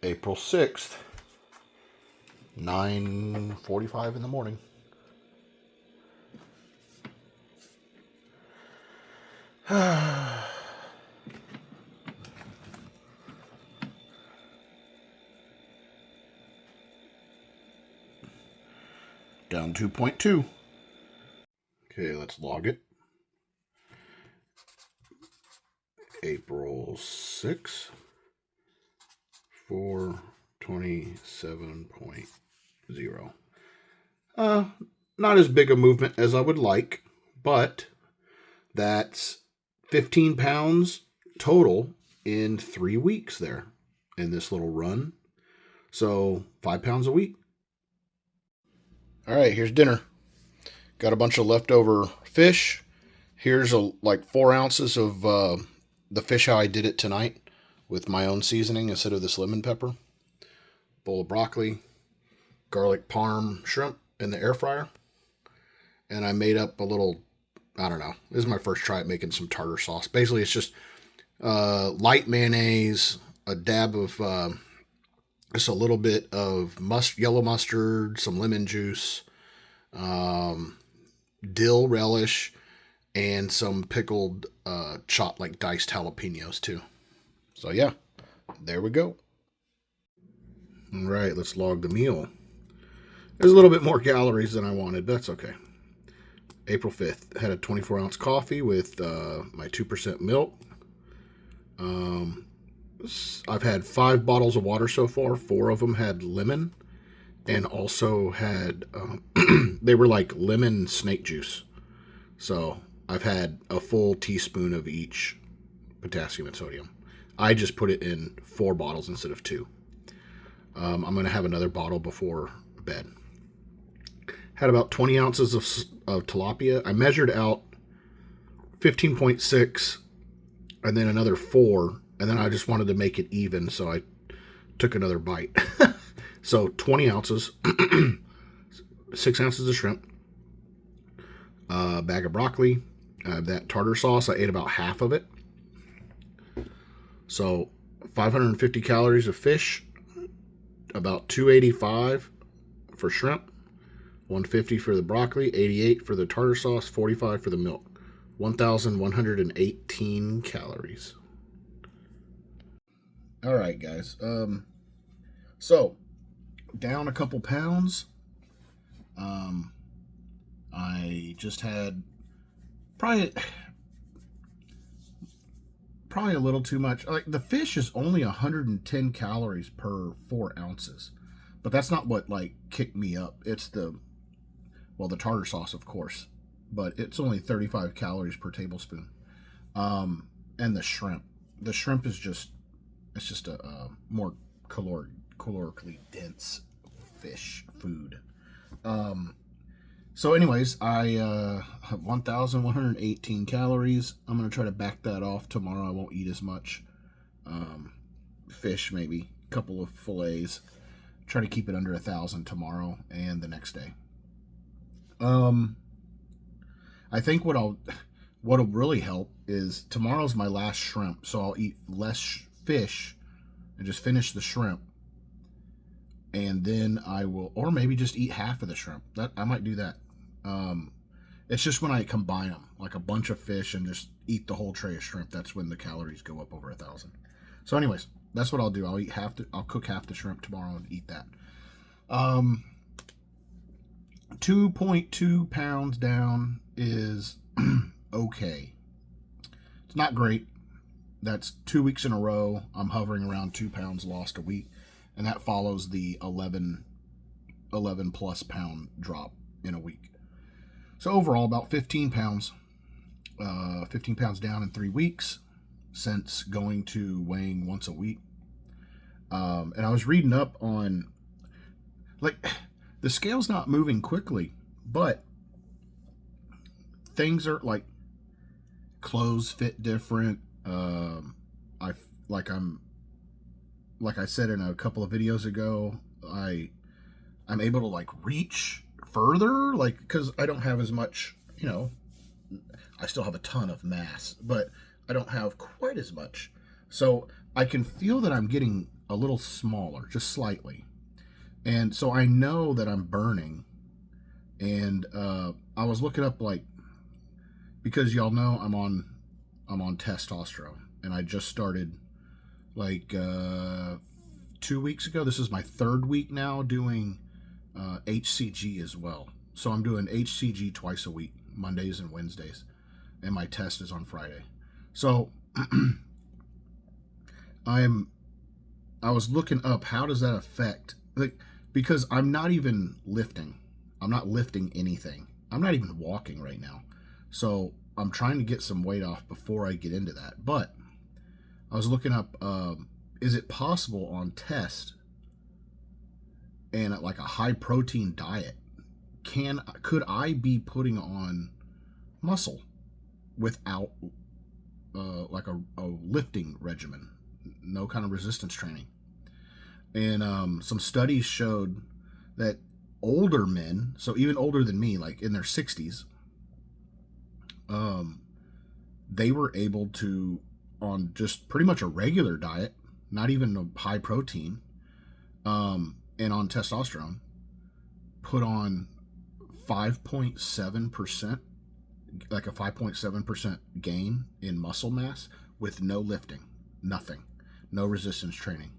April 6th, 9:45 in the morning. Down 2.2. Okay, let's log it. April 6th, 427.0. Not as big a movement as I would like, but that's 15 pounds total in 3 weeks there in this little run. So 5 pounds a week. All right, here's dinner. Got a bunch of leftover fish. Here's like 4 ounces of the fish how I did it tonight with my own seasoning instead of this lemon pepper. Bowl of broccoli, garlic parm shrimp in the air fryer. And I made up a little, I don't know, this is my first try at making some tartar sauce. Basically, it's just light mayonnaise, a dab of just a little bit of yellow mustard, some lemon juice, dill relish, and some pickled chopped like diced jalapenos too. So yeah, there we go. All right, let's log the meal. There's a little bit more calories than I wanted, but that's okay. April 5th, had a 24-ounce coffee with my 2% milk. I've had 5 bottles of water so far. 4 of them had lemon, and also had they were like lemon snake juice. So I've had a full teaspoon of each potassium and sodium. I just put it in 4 bottles instead of 2. I'm going to have another bottle before bed. Had about 20 ounces of tilapia. I measured out 15.6 and then another 4. And then I just wanted to make it even, so I took another bite. So 20 ounces, 6 ounces of shrimp, a bag of broccoli, that tartar sauce. I ate about half of it. So 550 calories of fish, about 285 for shrimp, 150 for the broccoli, 88 for the tartar sauce, 45 for the milk. 1,118 calories. All right, guys. So down a couple pounds. I just had probably a little too much. Like the fish is only 110 calories per 4 ounces, but that's not what like kicked me up. It's the tartar sauce, of course, but it's only 35 calories per tablespoon. And the shrimp. The shrimp is just a more calorically dense fish food. So anyways, I have 1,118 calories. I'm going to try to back that off tomorrow. I won't eat as much fish, maybe a couple of fillets. Try to keep it under 1,000 tomorrow and the next day. I think what'll really help is tomorrow's my last shrimp, so I'll eat less fish and just finish the shrimp, and then I will, or maybe just eat half of the shrimp. That I might do that. It's just when I combine them, like a bunch of fish and just eat the whole tray of shrimp, that's when the calories go up over 1,000. So anyways, that's what I'll do. I'll cook half the shrimp tomorrow and eat that. 2.2 pounds down is okay. It's not great. That's 2 weeks in a row. I'm hovering around 2 pounds lost a week, and that follows the 11 plus pound drop in a week. So overall, about 15 pounds. 15 pounds down in 3 weeks since going to weighing once a week. And I was reading up on, like, the scale's not moving quickly, but things are like clothes fit different. Like I said in a couple of videos ago, I'm able to like reach further, like, because I don't have as much, I still have a ton of mass, but I don't have quite as much. So I can feel that I'm getting a little smaller, just slightly. And so I know that I'm burning. And I was looking up, like, because y'all know I'm on testosterone, and I just started, like, 2 weeks ago. This is my third week now doing HCG as well. So I'm doing HCG twice a week, Mondays and Wednesdays, and my test is on Friday. So I was looking up, how does that affect, like, because I'm not even lifting. I'm not lifting anything. I'm not even walking right now. So I'm trying to get some weight off before I get into that. But I was looking up, is it possible on test and at like a high protein diet, could I be putting on muscle without like a lifting regimen, no kind of resistance training? And some studies showed that older men, so even older than me, like in their 60s, they were able to, on just pretty much a regular diet, not even a high protein, and on testosterone, put on 5.7%, like a 5.7% gain in muscle mass with no lifting, nothing, no resistance training.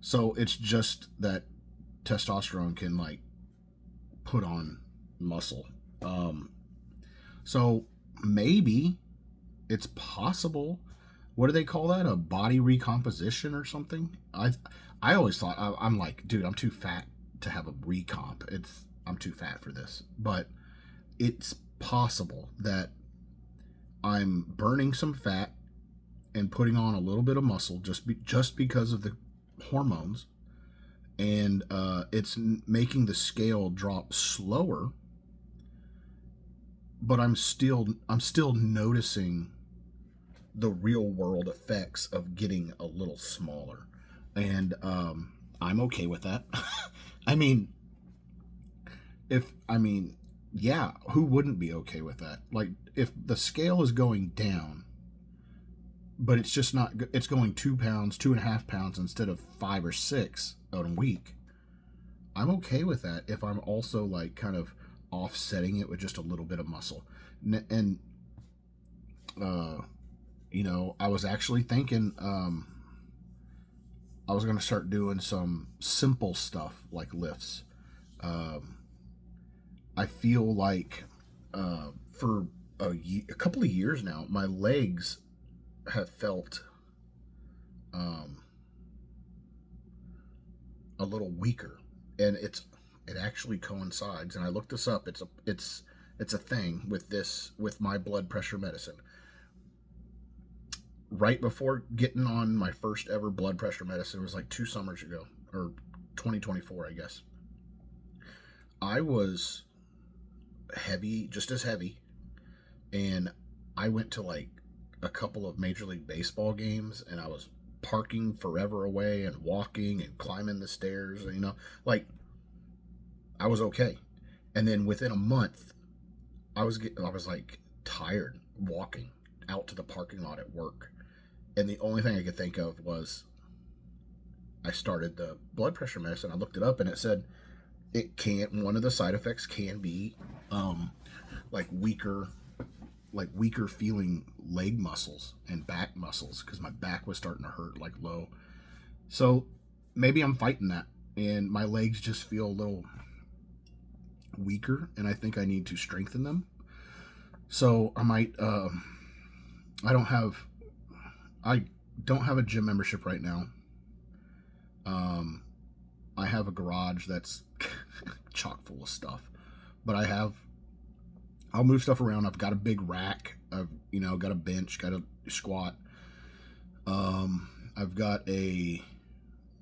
So it's just that testosterone can, like, put on muscle. So maybe it's possible. What do they call that? A body recomposition or something? I always thought, I'm like, dude, I'm too fat to have a recomp. I'm too fat for this. But it's possible that I'm burning some fat and putting on a little bit of muscle just because of the hormones, and it's making the scale drop slower. But I'm still noticing the real world effects of getting a little smaller, and I'm okay with that. I mean, yeah, who wouldn't be okay with that? Like, if the scale is going down, but it's just not, it's going 2 pounds, 2.5 pounds instead of 5 or 6 a week, I'm okay with that if I'm also, like, kind of offsetting it with just a little bit of muscle. And I was actually thinking I was going to start doing some simple stuff like lifts. I feel like for a couple of years now, my legs have felt a little weaker, and it actually coincides. And I looked this up. It's a thing with my blood pressure medicine. Right before getting on my first ever blood pressure medicine, it was like 2 summers ago, or 2024, I guess. I was heavy, just as heavy, and I went to, like, a couple of Major League Baseball games, and I was parking forever away and walking and climbing the stairs, like, I was okay. And then within a month, I was like tired walking out to the parking lot at work, and the only thing I could think of was I started the blood pressure medicine. I looked it up, and it said one of the side effects can be like weaker feeling leg muscles and back muscles, because my back was starting to hurt, like, low. So maybe I'm fighting that, and my legs just feel a little weaker, and I think I need to strengthen them. So I might I don't have a gym membership right now. I have a garage that's chock full of stuff, but I'll move stuff around. I've got a big rack. I've got a bench, got a squat. I've got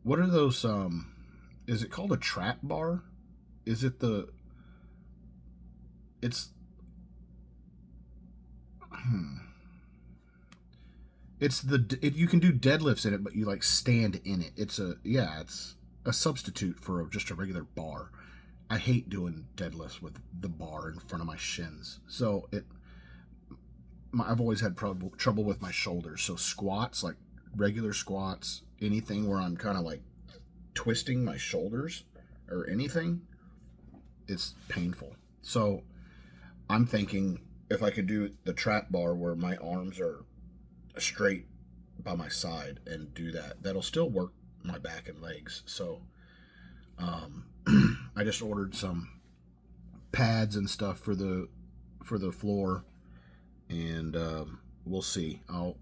what are those? Is it called a trap bar? Is it you can do deadlifts in it, but you, like, stand in it. It's a substitute for just a regular bar. I hate doing deadlifts with the bar in front of my shins. So I've always had trouble with my shoulders. So squats, like regular squats, anything where I'm kind of like twisting my shoulders or anything, it's painful. So I'm thinking if I could do the trap bar where my arms are straight by my side and do that, that'll still work my back and legs. So um, I just ordered some pads and stuff for the floor, and we'll see. I'll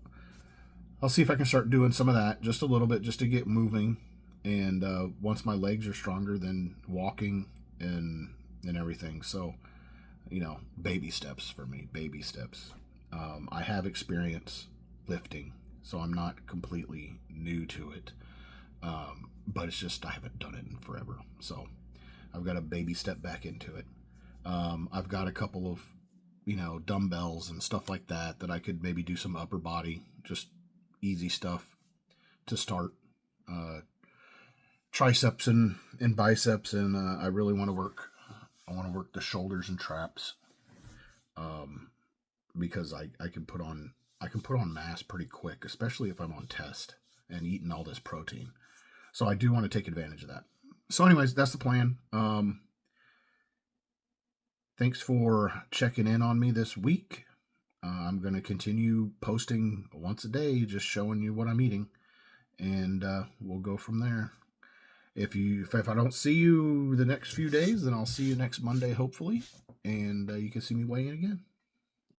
see if I can start doing some of that, just a little bit, just to get moving. And once my legs are stronger, then walking and everything. So, baby steps for me, baby steps. I have experience lifting, so I'm not completely new to it. But it's just I haven't done it in forever, so I've got to baby step back into it. I've got a couple of dumbbells and stuff like that I could maybe do some upper body, just easy stuff to start. Triceps and biceps, and I really want to work. I want to work the shoulders and traps, because I can put on mass pretty quick, especially if I'm on test and eating all this protein. So I do want to take advantage of that. So, anyways, that's the plan. Thanks for checking in on me this week. I'm going to continue posting once a day, just showing you what I'm eating, and we'll go from there. If I don't see you the next few days, then I'll see you next Monday, hopefully, and you can see me weigh in again.